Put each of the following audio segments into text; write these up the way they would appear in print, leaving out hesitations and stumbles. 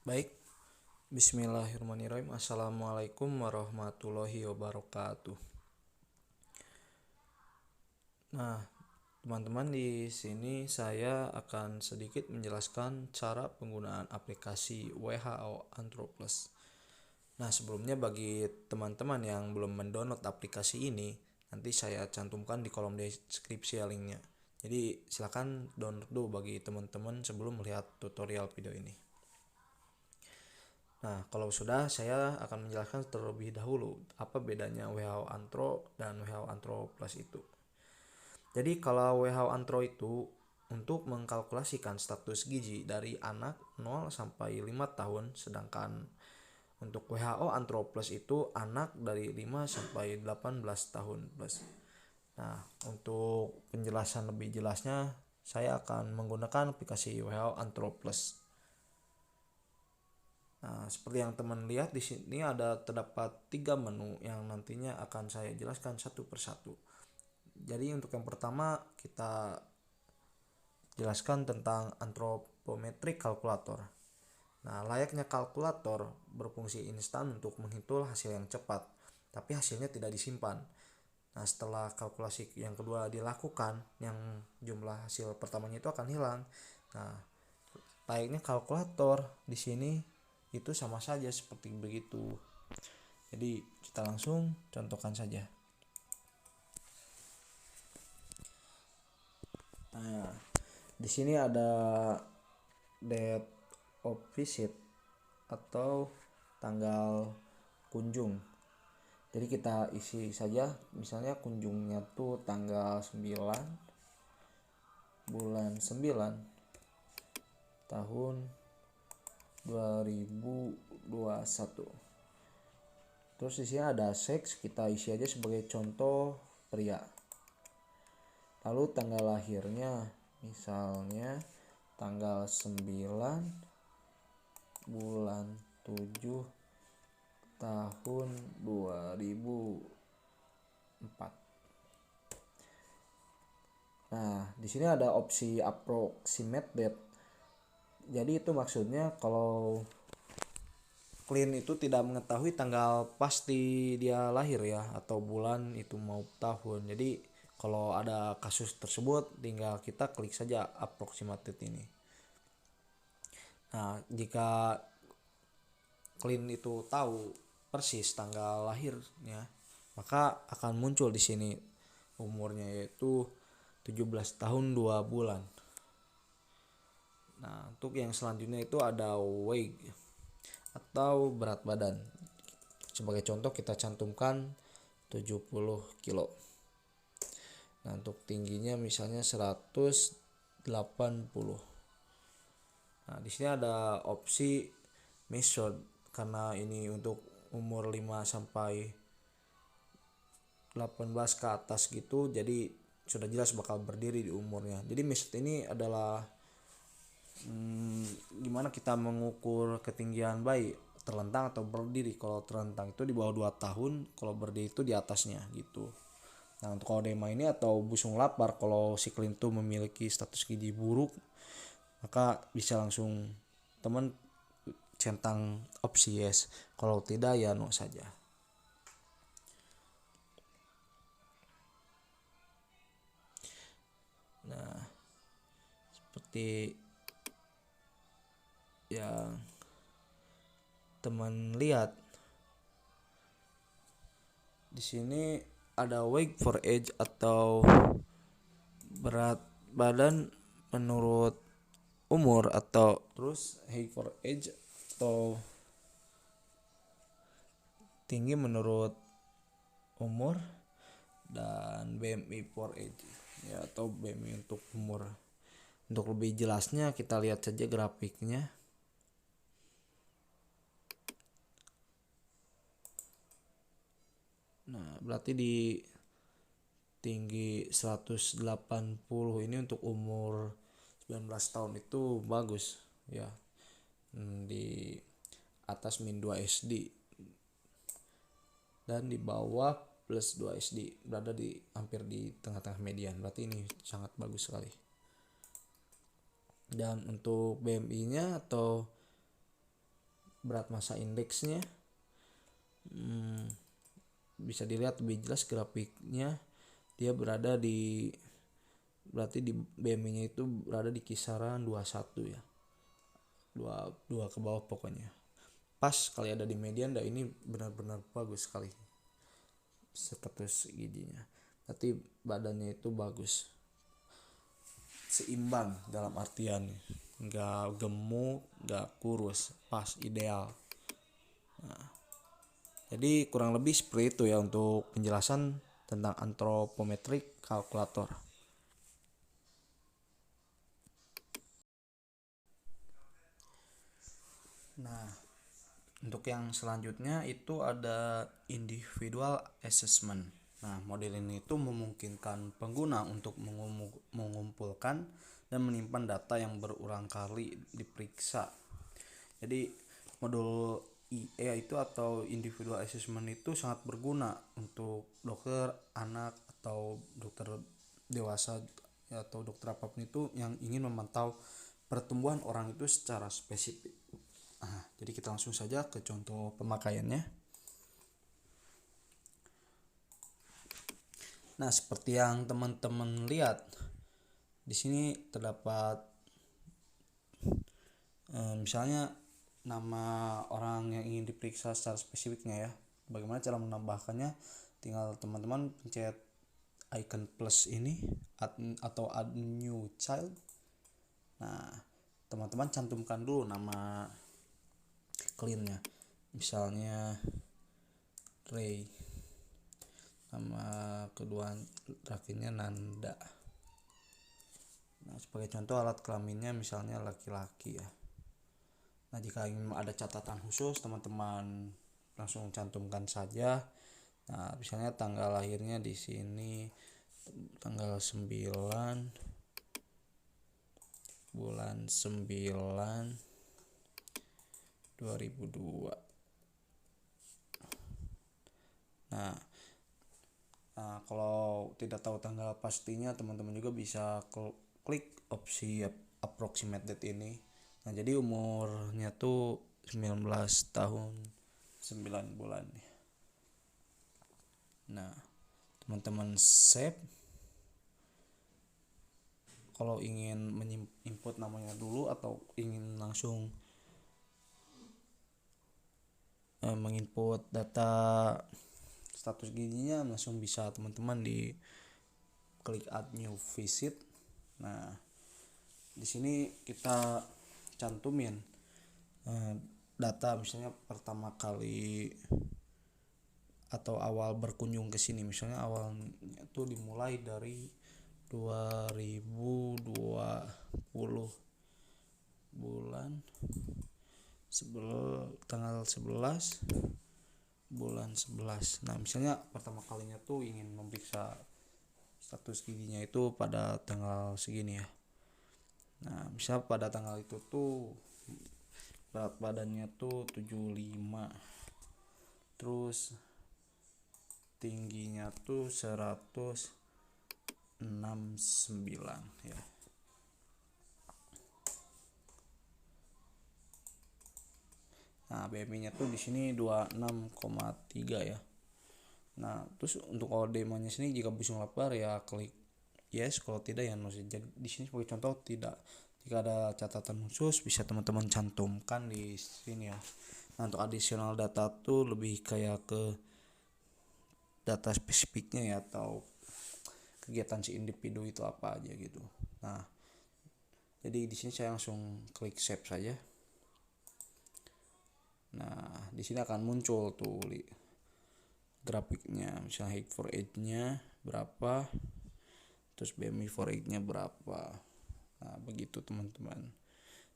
Baik, bismillahirrahmanirrahim. Assalamualaikum warahmatullahi wabarakatuh. Nah, teman-teman, di sini saya akan sedikit menjelaskan cara penggunaan aplikasi WHO Antro Plus. Nah, sebelumnya bagi teman-teman yang belum mendownload aplikasi ini, nanti saya cantumkan di kolom deskripsi linknya. Jadi silakan download dulu bagi teman-teman sebelum melihat tutorial video ini. Nah, kalau sudah, saya akan menjelaskan terlebih dahulu apa bedanya WHO Antro dan WHO Antro Plus itu. Jadi, kalau WHO Antro itu untuk mengkalkulasikan status gizi dari anak 0 sampai 5 tahun, sedangkan untuk WHO Antro Plus itu anak dari 5 sampai 18 tahun plus. Nah, untuk penjelasan lebih jelasnya, saya akan menggunakan aplikasi WHO Antro Plus. Nah, seperti yang teman lihat di sini terdapat 3 menu yang nantinya akan saya jelaskan satu persatu. Jadi untuk yang pertama kita jelaskan tentang anthropometric calculator. Nah, layaknya kalkulator berfungsi instan untuk menghitung hasil yang cepat, tapi hasilnya tidak disimpan. Nah, setelah kalkulasi yang kedua dilakukan, yang jumlah hasil pertamanya itu akan hilang. Nah, layaknya kalkulator di sini itu sama saja seperti begitu. Jadi kita langsung contohkan saja. Nah, di sini ada date of visit atau tanggal kunjung. Jadi kita isi saja, misalnya kunjungnya tuh tanggal 9 bulan 9 tahun 2021. Terus di sini ada seks, kita isi aja sebagai contoh pria. Lalu tanggal lahirnya misalnya tanggal 9 bulan 7 tahun 2004. Nah, di sini ada opsi approximate date. Jadi itu maksudnya kalau klien itu tidak mengetahui tanggal pasti dia lahir ya, atau bulan itu mau tahun. Jadi kalau ada kasus tersebut tinggal kita klik saja approximate ini. Nah, jika klien itu tahu persis tanggal lahirnya, maka akan muncul di sini umurnya yaitu 17 tahun 2 bulan. Nah, untuk yang selanjutnya itu ada weight atau berat badan. Sebagai contoh kita cantumkan 70 kilo. Nah, untuk tingginya misalnya 180. Nah, di sini ada opsi measured karena ini untuk umur 5 sampai 18 ke atas gitu, jadi sudah jelas bakal berdiri di umurnya. Jadi measured ini adalah gimana kita mengukur ketinggian bayi, terlentang atau berdiri. Kalau terlentang itu di bawah 2 tahun, kalau berdiri itu di atasnya gitu. Nah, untuk kodema ini atau busung lapar, kalau si klien itu memiliki status gizi buruk, maka bisa langsung teman centang opsi yes. Kalau tidak ya no saja. Nah, seperti yang teman lihat di sini ada weight for age atau berat badan menurut umur, atau terus height for age atau tinggi menurut umur, dan BMI for age ya, atau BMI untuk umur. Untuk lebih jelasnya kita lihat saja grafiknya. Nah, berarti di tinggi 180 ini untuk umur 19 tahun itu bagus ya. Di atas min 2 SD dan di bawah plus 2 SD, berada di hampir di tengah-tengah median. Berarti ini sangat bagus sekali. Dan untuk BMI-nya atau berat massa indeksnya bisa dilihat lebih jelas grafiknya, dia berarti di BMI-nya itu berada di kisaran 21 ya, 2 ke bawah pokoknya, pas kali ada di median. Dan ini benar-benar bagus sekali status giginya, berarti badannya itu bagus, seimbang dalam artian nggak gemuk nggak kurus, pas ideal. Jadi kurang lebih seperti itu ya untuk penjelasan tentang anthropometric calculator. Nah, untuk yang selanjutnya itu ada individual assessment. Nah, model ini itu memungkinkan pengguna untuk mengumpulkan dan menyimpan data yang berulang kali diperiksa. Jadi modul IE itu atau individual assessment itu sangat berguna untuk dokter anak atau dokter dewasa atau dokter apapun itu yang ingin memantau pertumbuhan orang itu secara spesifik. Jadi kita langsung saja ke contoh pemakaiannya. Nah, seperti yang teman-teman lihat di sini terdapat misalnya nama orang yang ingin diperiksa secara spesifiknya ya. Bagaimana cara menambahkannya? Tinggal teman-teman pencet icon plus ini atau add new child. Nah, teman-teman cantumkan dulu nama kliennya, misalnya Ray, nama kedua lakinya Nanda. Nah, sebagai contoh alat kelaminnya misalnya laki-laki ya. Nah, jika ingin ada catatan khusus, teman-teman langsung cantumkan saja. Nah, misalnya tanggal lahirnya di sini tanggal 9 bulan 9 2002. Nah, kalau tidak tahu tanggal pastinya, teman-teman juga bisa klik opsi approximate date ini. Nah, jadi umurnya tuh 19 tahun 9 bulan. Nah, teman-teman save. Kalau ingin input namanya dulu atau ingin langsung menginput data status giginya, langsung bisa teman-teman di klik add new visit. Nah, di sini kita cantumin data misalnya pertama kali atau awal berkunjung ke sini, misalnya awalnya itu dimulai dari 2020 bulan tanggal 11 bulan 11. Nah, misalnya pertama kalinya tuh ingin memeriksa status giginya itu pada tanggal segini ya. Nah, misal pada tanggal itu tuh berat badannya tuh 75, terus tingginya tuh 169 ya. Nah, BMI-nya tuh di sini 26,3 ya. Nah, terus untuk OD-nya sini jika busung lapar ya klik yes, kalau tidak ya no. Jadi di sini sebagai contoh tidak. Jika ada catatan khusus bisa teman-teman cantumkan di sini ya. Nah, untuk additional data tuh lebih kayak ke data spesifiknya ya, atau kegiatan si individu itu apa aja gitu. Nah, jadi di sini saya langsung klik save saja. Nah, di sini akan muncul tuh grafiknya, misalnya height for age-nya berapa, terus BMI for age-nya berapa. Nah, begitu teman-teman.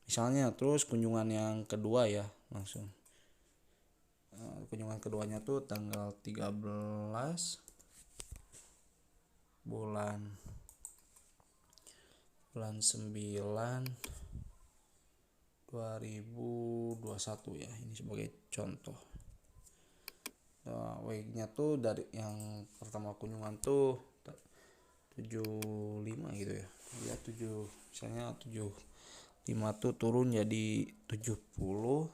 Misalnya terus kunjungan yang kedua ya, langsung. Kunjungan keduanya tuh tanggal 13 bulan 9 2021 ya. Ini sebagai contoh. Nah, weight-nya tuh dari yang pertama kunjungan tuh 75 gitu ya. Ya 7, misalnya 75 tuh turun jadi 70.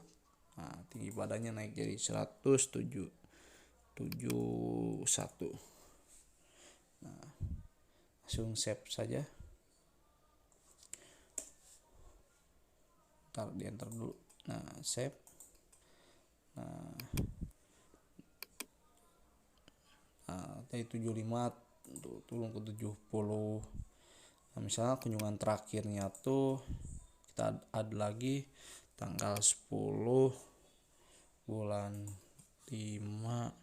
Nah, tinggi badannya naik jadi 171. Langsung save saja. Ntar di enter dulu. Nah, save. Dari 75 turun ke 70. Nah, misalnya kunjungan terakhirnya tuh kita add lagi tanggal 10 bulan 5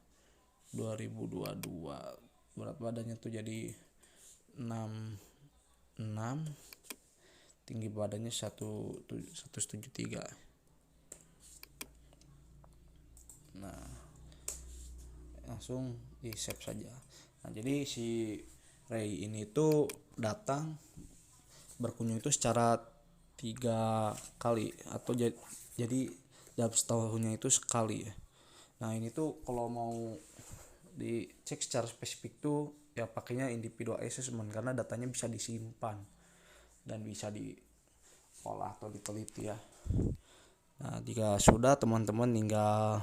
2022. Berat badannya tuh jadi 66, tinggi badannya 173. Nah, langsung di save saja. Nah, jadi si Ray ini tuh datang berkunjung itu secara 3 kali atau jadi dalam setahunnya itu sekali ya. Nah, ini tuh kalau mau dicek secara spesifik tuh ya pakainya individual assessment karena datanya bisa disimpan dan bisa diolah atau diteliti ya. Nah, jika sudah teman-teman tinggal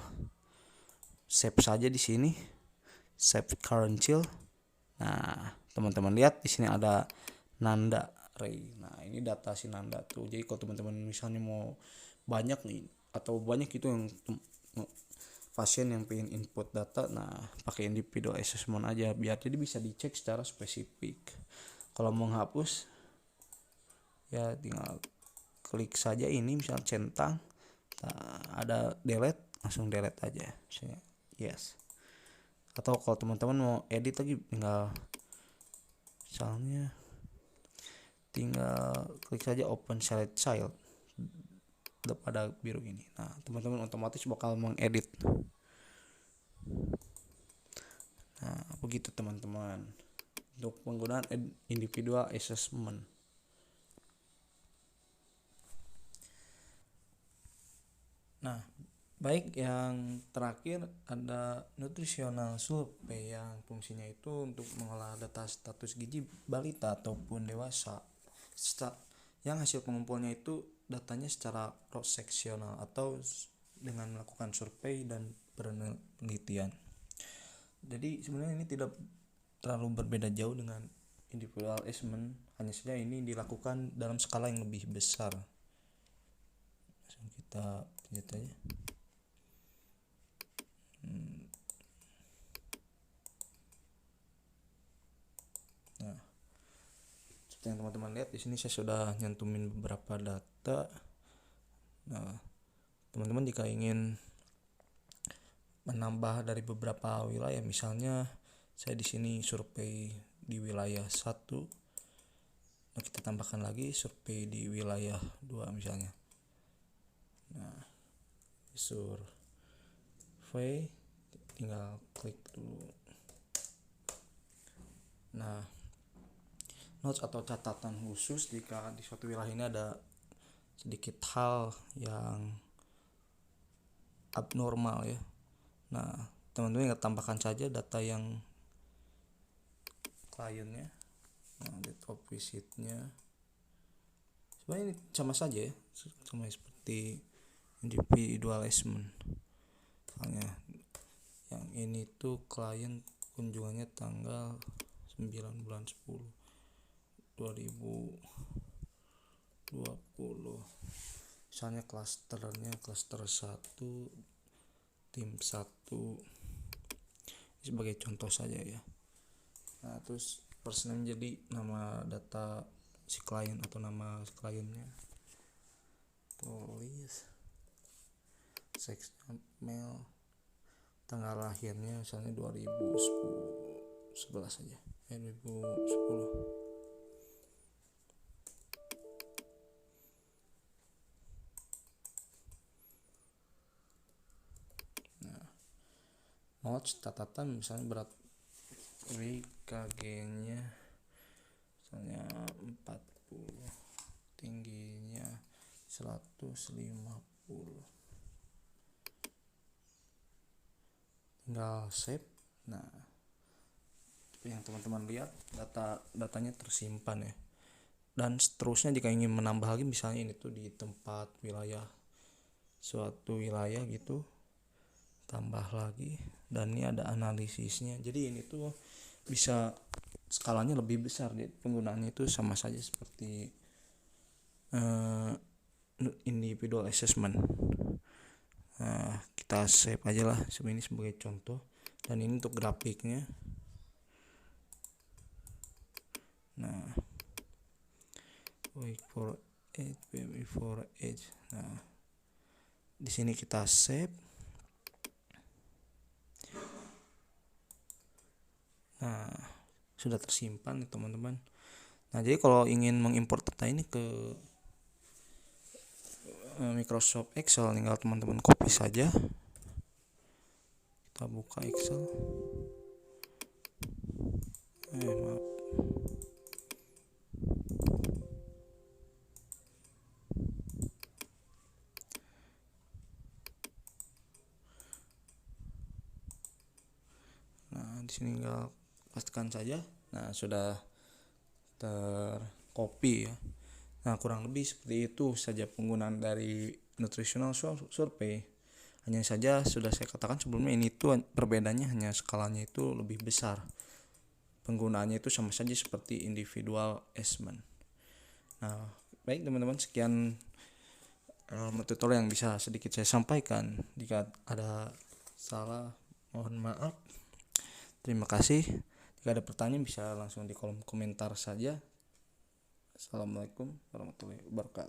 save saja di sini, save current child. Nah, teman-teman lihat di sini ada Nanda Ray. Nah, ini data si Nanda tuh. Jadi kalau teman-teman misalnya mau banyak nih atau banyak itu yang pasien yang pengen input data, nah pakai individual assessment aja biar jadi bisa dicek secara spesifik. Kalau mau hapus ya tinggal klik saja ini misalnya centang, nah, ada delete, langsung delete aja misalnya yes. Atau kalau teman-teman mau edit lagi tinggal misalnya tinggal klik saja open select child pada biru ini. Nah, teman-teman otomatis bakal mengedit. Nah, begitu teman-teman untuk penggunaan individual assessment. Nah, baik yang terakhir ada nutritional survey yang fungsinya itu untuk mengolah data status gizi balita ataupun dewasa. Yang hasil pengumpulnya itu datanya secara cross sectional atau dengan melakukan survei dan penelitian. Jadi sebenarnya ini tidak terlalu berbeda jauh dengan individual assessment, hanya saja ini dilakukan dalam skala yang lebih besar. Kita lihat aja. Nah, seperti yang teman-teman lihat di sini saya sudah nyantumin beberapa data. Nah, teman-teman jika ingin menambah dari beberapa wilayah, misalnya saya di sini survei di wilayah 1, nah kita tambahkan lagi survei di wilayah 2 misalnya. Nah, survei tinggal klik dulu. Nah, notes atau catatan khusus jika di suatu wilayah ini ada sedikit hal yang abnormal ya. Nah, teman-teman tinggal tambahkan saja data yang kliennya. Nah, date of visitnya sebenarnya ini sama saja ya, sama seperti individual assessment. Misalnya yang ini tuh klien kunjungannya tanggal 9 bulan 10 2020. Misalnya klasternya klaster 1 tim 1 sebagai contoh saja ya. Nah, terus first name jadi nama data si klien atau nama kliennya, tulis sex male, tanggal lahirnya misalnya 2011 saja 2010. Nah, notch catatan misalnya berat WKG nya misalnya 40, tingginya 150, tinggal save. Nah, yang teman-teman lihat datanya tersimpan ya, dan seterusnya jika ingin menambah lagi misalnya ini tuh di tempat wilayah suatu wilayah gitu, tambah lagi, dan ini ada analisisnya. Jadi ini tuh bisa skalanya lebih besar, penggunaannya itu sama saja seperti individual assessment. Nah, kita save aja lah ini sebagai contoh, dan ini untuk grafiknya. Nah, wait for age, baby for age. Nah, di sini kita save. Nah, sudah tersimpan nih teman-teman. Nah, jadi kalau ingin mengimport data ini ke Microsoft Excel, tinggal teman-teman copy saja. Kita buka Excel. Maaf. Nah, di sini tinggal pastikan saja. Nah, sudah tercopy ya. Nah, kurang lebih seperti itu saja penggunaan dari nutritional survey. Hanya saja sudah saya katakan sebelumnya, ini tuh perbedaannya hanya skalanya itu lebih besar. Penggunaannya itu sama saja seperti individual assessment. Nah, baik teman-teman, sekian tutorial yang bisa sedikit saya sampaikan. Jika ada salah, mohon maaf. Terima kasih. Jika ada pertanyaan bisa langsung di kolom komentar saja. Assalamualaikum warahmatullahi wabarakatuh.